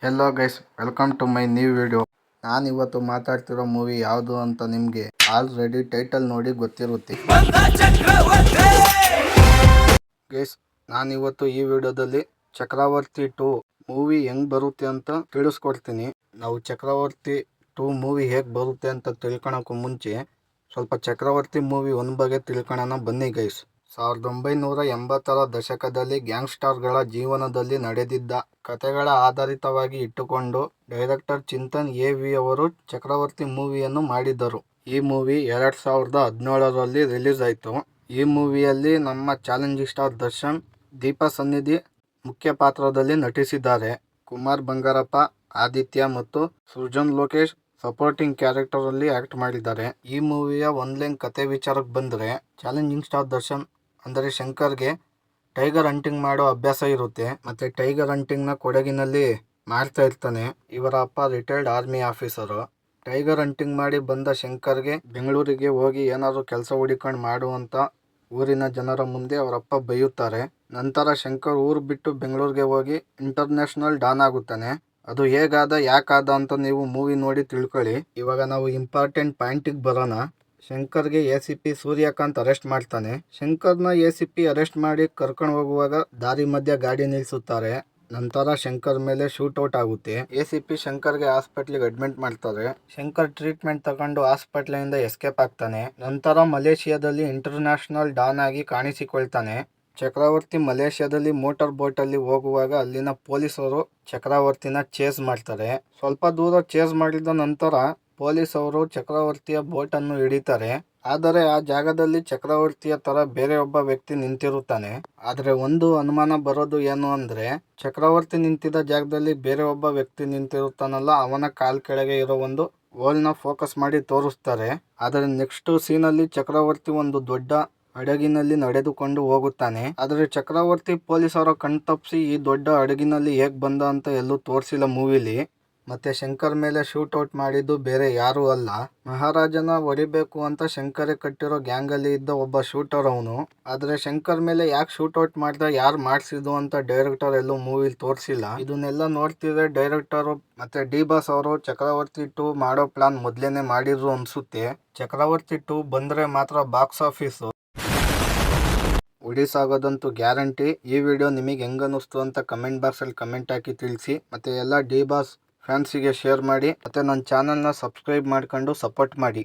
Hello guys, welcome to my new video. ನಾನಿವತ್ತು ಮಾತಾಡ್ತಿರೋ movie ಯಾವುದು ಅಂತ ನಿಮಗೆ ಆಲ್ರೆಡಿ ಟೈಟಲ್ ನೋಡಿ ಗೊತ್ತಿರುತ್ತೆ. ಗೈಸ್, ನಾನಿವತ್ತು ಈ ವಿಡಿಯೋದಲ್ಲಿ ಚಕ್ರವರ್ತಿ 2 ಮೂವಿ ಹೆಂಗ್ ಬರುತ್ತೆ ಅಂತ ತಿಳಿಸ್ಕೊಡ್ತೀನಿ. ನಾವು ಚಕ್ರವರ್ತಿ 2 ಮೂವಿ ಹೇಗೆ ಬರುತ್ತೆ ಅಂತ ತಿಳ್ಕೊಳಕ್ಕೂ ಮುಂಚೆ ಸ್ವಲ್ಪ ಚಕ್ರವರ್ತಿ ಮೂವಿ ಒಂದು ಬಗ್ಗೆ ತಿಳ್ಕೊಳ್ಳೋಣ ಬನ್ನಿ ಗೈಸ್. 1980ರ ದಶಕದಲ್ಲಿ ಗ್ಯಾಂಗ್ಸ್ಟರ್ಗಳ ಜೀವನದಲ್ಲಿ ನಡೆದಿದ್ದ ಕಥೆಗಳ ಆಧಾರಿತವಾಗಿ ಇಟ್ಟುಕೊಂಡು ಡೈರೆಕ್ಟರ್ ಚಿಂತನ್ ಎ.ವಿ. ಅವರು ಚಕ್ರವರ್ತಿ ಮೂವಿಯನ್ನು ಮಾಡಿದ್ದರು. ಈ ಮೂವಿ 2017ರಲ್ಲಿ ರಿಲೀಸ್ ಆಯಿತು. ಈ ಮೂವಿಯಲ್ಲಿ ನಮ್ಮ ಚಾಲೆಂಜಿಂಗ್ ಸ್ಟಾರ್ ದರ್ಶನ್, ದೀಪಾ ಸನ್ನಿಧಿ ಮುಖ್ಯ ಪಾತ್ರದಲ್ಲಿ ನಟಿಸಿದ್ದಾರೆ. ಕುಮಾರ್ ಬಂಗಾರಪ್ಪ, ಆದಿತ್ಯ ಮತ್ತು ಸೃಜನ್ ಲೋಕೇಶ್ ಸಪೋರ್ಟಿಂಗ್ ಕ್ಯಾರೆಕ್ಟರ್ ಅಲ್ಲಿ ಆಕ್ಟ್ ಮಾಡಿದ್ದಾರೆ. ಈ ಮೂವಿಯ ಒನ್ಲೈನ್ ಕತೆ ವಿಚಾರಕ್ಕೆ ಬಂದರೆ, ಚಾಲೆಂಜಿಂಗ್ ಸ್ಟಾರ್ ದರ್ಶನ್ ಅಂದರೆ ಶಂಕರ್ಗೆ ಟೈಗರ್ ಹಂಟಿಂಗ್ ಮಾಡೋ ಅಭ್ಯಾಸ ಇರುತ್ತೆ. ಮತ್ತೆ ಟೈಗರ್ ಹಂಟಿಂಗ್ ನ ಕೊಡಗಿನಲ್ಲಿ ಮಾಡ್ತಾ ಇರ್ತಾನೆ. ಇವರ ಅಪ್ಪ retired army officer. Tiger hunting ಮಾಡಿ ಬಂದ ಶಂಕರ್ಗೆ ಬೆಂಗಳೂರಿಗೆ ಹೋಗಿ ಏನಾದ್ರು ಕೆಲಸ ಹುಡುಕೊಂಡು ಮಾಡುವಂತ ಊರಿನ ಜನರ ಮುಂದೆ ಅವರಪ್ಪ ಬೈಯುತ್ತಾರೆ. ನಂತರ ಶಂಕರ್ ಊರು ಬಿಟ್ಟು ಬೆಂಗಳೂರಿಗೆ ಹೋಗಿ ಇಂಟರ್ನ್ಯಾಷನಲ್ ಡಾನ್ ಆಗುತ್ತಾನೆ. ಅದು ಹೇಗಾದ ಯಾಕಾದ ಅಂತ ನೀವು ಮೂವಿ ನೋಡಿ ತಿಳ್ಕೊಳ್ಳಿ. ಇವಾಗ ನಾವು ಇಂಪಾರ್ಟೆಂಟ್ ಪಾಯಿಂಟಿಗೆ ಬರೋಣ. ಶಂಕರ್ಗೆ ಎ.ಸಿ.ಪಿ ಸೂರ್ಯಕಾಂತ್ ಅರೆಸ್ಟ್ ಮಾಡ್ತಾನೆ. ಶಂಕರ್ನ ಎ.ಸಿ.ಪಿ ಅರೆಸ್ಟ್ ಮಾಡಿ ಕರ್ಕೊಂಡು ಹೋಗುವಾಗ ದಾರಿ ಮಧ್ಯ ಗಾಡಿ ನಿಲ್ಲಿಸುತ್ತಾರೆ. ನಂತರ ಶಂಕರ್ ಮೇಲೆ ಶೂಟ್ಔಟ್ ಆಗುತ್ತೆ. ಎ.ಸಿ.ಪಿ ಶಂಕರ್ಗೆ ಹಾಸ್ಪಿಟ್ಲಿಗೆ ಅಡ್ಮಿಟ್ ಮಾಡ್ತಾರೆ. ಶಂಕರ್ ಟ್ರೀಟ್ಮೆಂಟ್ ತಗೊಂಡು ಹಾಸ್ಪಿಟ್ಲಿಂದ ಎಸ್ಕೇಪ್ ಆಗ್ತಾನೆ. ನಂತರ ಮಲೇಷಿಯಾದಲ್ಲಿ ಇಂಟರ್ನ್ಯಾಷನಲ್ ಡಾನ್ ಆಗಿ ಕಾಣಿಸಿಕೊಳ್ತಾನೆ. ಚಕ್ರವರ್ತಿ ಮಲೇಷ್ಯಾದಲ್ಲಿ ಮೋಟಾರ್ ಬೋಟಲ್ಲಿ ಹೋಗುವಾಗ ಅಲ್ಲಿನ ಪೊಲೀಸರು ಚಕ್ರವರ್ತಿನ ಚೇಸ್ ಮಾಡ್ತಾರೆ. ಸ್ವಲ್ಪ ದೂರ ಚೇಸ್ ಮಾಡಿದ ನಂತರ ಪೊಲೀಸ್ ಅವರು ಚಕ್ರವರ್ತಿಯ ಬೋಟನ್ನು ಹಿಡಿತಾರೆ. ಆದರೆ ಆ ಜಾಗದಲ್ಲಿ ಚಕ್ರವರ್ತಿಯ ತರ ಬೇರೆ ಒಬ್ಬ ವ್ಯಕ್ತಿ ನಿಂತಿರುತ್ತಾನೆ. ಆದ್ರೆ ಒಂದು ಅನುಮಾನ ಬರೋದು ಏನು ಅಂದ್ರೆ, ಚಕ್ರವರ್ತಿ ನಿಂತಿದ್ದ ಜಾಗದಲ್ಲಿ ಬೇರೆ ಒಬ್ಬ ವ್ಯಕ್ತಿ ನಿಂತಿರುತ್ತಾನಲ್ಲ, ಅವನ ಕಾಲ್ ಕೆಳಗೆ ಇರೋ ಒಂದು ಹೋಲ್ನ ಫೋಕಸ್ ಮಾಡಿ ತೋರಿಸ್ತಾರೆ. ಆದರೆ ನೆಕ್ಸ್ಟ್ ಸೀನಲ್ಲಿ ಚಕ್ರವರ್ತಿ ಒಂದು ದೊಡ್ಡ ಹಡಗಿನಲ್ಲಿ ನಡೆದುಕೊಂಡು ಹೋಗುತ್ತಾನೆ. ಆದರೆ ಚಕ್ರವರ್ತಿ ಪೊಲೀಸರ ಕಣ್ತಪ್ಪಿಸಿ ಈ ದೊಡ್ಡ ಹಡಗಿನಲ್ಲಿ ಹೇಗ್ ಬಂದ ಅಂತ ಎಲ್ಲೂ ತೋರಿಸಿಲ್ಲ ಮೂವಿಲಿ. ಮತ್ತೆ ಶಂಕರ್ ಮೇಲೆ ಶೂಟ್ ಔಟ್ ಮಾಡಿದ್ದು ಬೇರೆ ಯಾರು ಅಲ್ಲ, ಮಹಾರಾಜನ ಹೊಡಿಬೇಕು ಅಂತ ಶಂಕರೇ ಕಟ್ಟಿರೋ ಗ್ಯಾಂಗ್ ಅಲ್ಲಿ ಇದ್ದ ಒಬ್ಬ ಶೂಟರ್ ಅವನು. ಆದ್ರೆ ಶಂಕರ್ ಮೇಲೆ ಯಾಕೆ ಶೂಟ್ ಔಟ್ ಮಾಡ್ದ, ಯಾರು ಮಾಡಿಸಿದ್ದು ಅಂತ ಡೈರೆಕ್ಟರ್ ಎಲ್ಲೂ ಮೂವಿಲಿ ತೋರಿಸಿಲ್ಲ. ಇದನ್ನೆಲ್ಲ ನೋಡ್ತಿದ್ರೆ ಡೈರೆಕ್ಟರ್ ಮತ್ತೆ ಡಿ ಬಾಸ್ ಅವರು ಚಕ್ರವರ್ತಿ 2 ಮಾಡೋ ಪ್ಲಾನ್ ಮೊದ್ಲೇನೆ ಮಾಡಿದ್ರು ಅನ್ಸುತ್ತೆ. ಚಕ್ರವರ್ತಿ 2 ಬಂದ್ರೆ ಮಾತ್ರ ಬಾಕ್ಸ್ ಆಫೀಸ್ ಉಡಿಸಾಗೋದಂತೂ ಗ್ಯಾರಂಟಿ. ಈ ವಿಡಿಯೋ ನಿಮಗೆ ಹೆಂಗ ಅನ್ನಿಸ್ತು ಅಂತ ಕಮೆಂಟ್ ಬಾಕ್ಸ್ ಅಲ್ಲಿ ಕಮೆಂಟ್ ಹಾಕಿ ತಿಳಿಸಿ. ಮತ್ತೆ ಎಲ್ಲ ಡಿ ಬಾಸ್ ಫ್ಯಾನ್ಸಿಗೆ ಶೇರ್ ಮಾಡಿ. ಮತ್ತೆ ನನ್ನ ಚಾನಲ್ನ ಸಬ್ಸ್ಕ್ರೈಬ್ ಮಾಡ್ಕೊಂಡು ಸಪೋರ್ಟ್ ಮಾಡಿ.